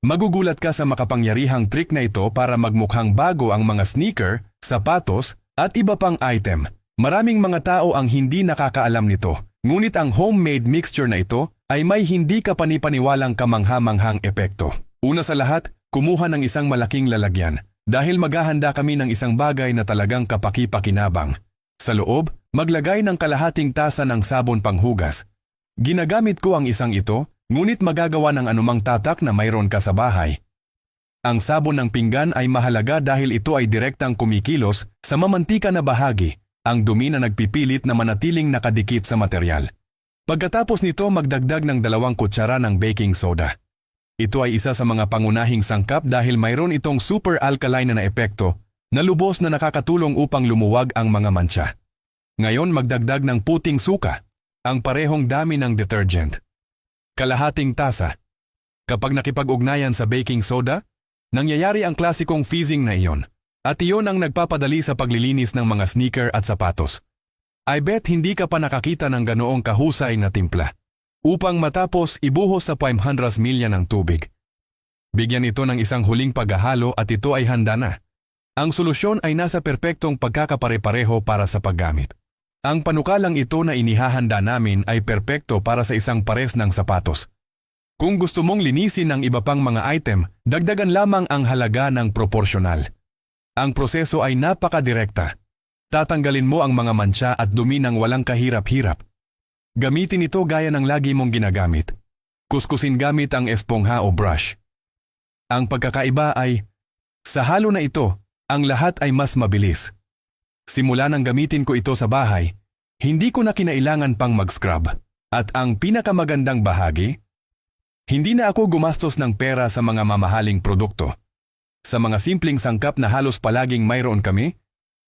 Magugulat ka sa makapangyarihang trick na ito para magmukhang bago ang mga sneaker, sapatos, at iba pang item. Maraming mga tao ang hindi nakakaalam nito, ngunit ang homemade mixture na ito ay may hindi kapanipaniwalang kamangha-manghang epekto. Una sa lahat, kumuha ng isang malaking lalagyan dahil maghahanda kami ng isang bagay na talagang kapaki-pakinabang. Sa loob, maglagay ng kalahating tasa ng sabon panghugas. Ginagamit ko ang isang ito, ngunit magagawa ng anumang tatak na mayroon ka sa bahay. Ang sabon ng pinggan ay mahalaga dahil ito ay direktang kumikilos sa mamantika na bahagi, ang dumi na nagpipilit na manatiling nakadikit sa material. Pagkatapos nito magdagdag ng 2 kutsara ng baking soda. Ito ay isa sa mga pangunahing sangkap dahil mayroon itong super alkaline na epekto na lubos na nakakatulong upang lumuwag ang mga mantsa. Ngayon magdagdag ng puting suka, ang parehong dami ng detergent. Kalahating tasa. Kapag nakipag-ugnayan sa baking soda, nangyayari ang klasikong fizzing na iyon. At iyon ang nagpapadali sa paglilinis ng mga sneaker at sapatos. I bet hindi ka pa nakakita ng ganoong kahusay na timpla. Upang matapos ibuhos sa 500 milya ng tubig. Bigyan ito ng isang huling paghahalo at ito ay handa na. Ang solusyon ay nasa perpektong pagkakapare-pareho para sa paggamit. Ang panukalang ito na inihahanda namin ay perpekto para sa isang pares ng sapatos. Kung gusto mong linisin ang iba pang mga item, dagdagan lamang ang halaga ng proporsyonal. Ang proseso ay napakadirekta. Tatanggalin mo ang mga mantsa at dumi ng walang kahirap-hirap. Gamitin ito gaya ng lagi mong ginagamit. Kuskusin gamit ang espongha o brush. Ang pagkakaiba ay, sa halo na ito, ang lahat ay mas mabilis. Simula nang gamitin ko ito sa bahay, hindi ko na kinailangan pang mag-scrub. At ang pinakamagandang bahagi, hindi na ako gumastos ng pera sa mga mamahaling produkto. Sa mga simpleng sangkap na halos palaging mayroon kami,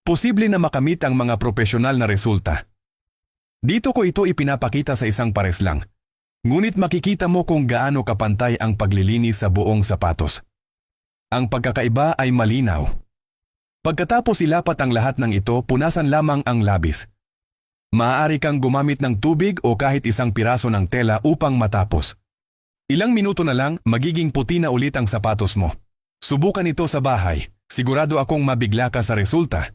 posible na makamit ang mga propesyonal na resulta. Dito ko ito ipinapakita sa isang pares lang. Ngunit makikita mo kung gaano kapantay ang paglilinis sa buong sapatos. Ang pagkakaiba ay malinaw. Pagkatapos ilapat ang lahat ng ito, punasan lamang ang labis. Maaari kang gumamit ng tubig o kahit isang piraso ng tela upang matapos. Ilang minuto na lang, magiging puti na ulit ang sapatos mo. Subukan ito sa bahay. Sigurado akong mabigla ka sa resulta.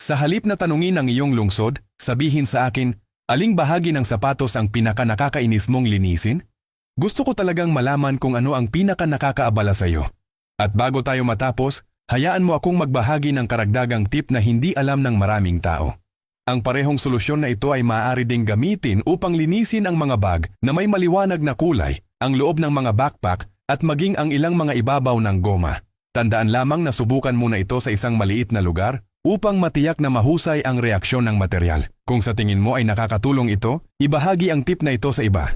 Sa halip na tanungin ang iyong lungsod, sabihin sa akin, aling bahagi ng sapatos ang pinaka-nakakainis mong linisin? Gusto ko talagang malaman kung ano ang pinaka-nakakaabala sa iyo. At bago tayo matapos, hayaan mo akong magbahagi ng karagdagang tip na hindi alam ng maraming tao. Ang parehong solusyon na ito ay maaari ding gamitin upang linisin ang mga bag na may maliwanag na kulay, ang loob ng mga backpack at maging ang ilang mga ibabaw ng goma. Tandaan lamang na subukan muna ito sa isang maliit na lugar upang matiyak na mahusay ang reaksyon ng material. Kung sa tingin mo ay nakakatulong ito, ibahagi ang tip na ito sa iba.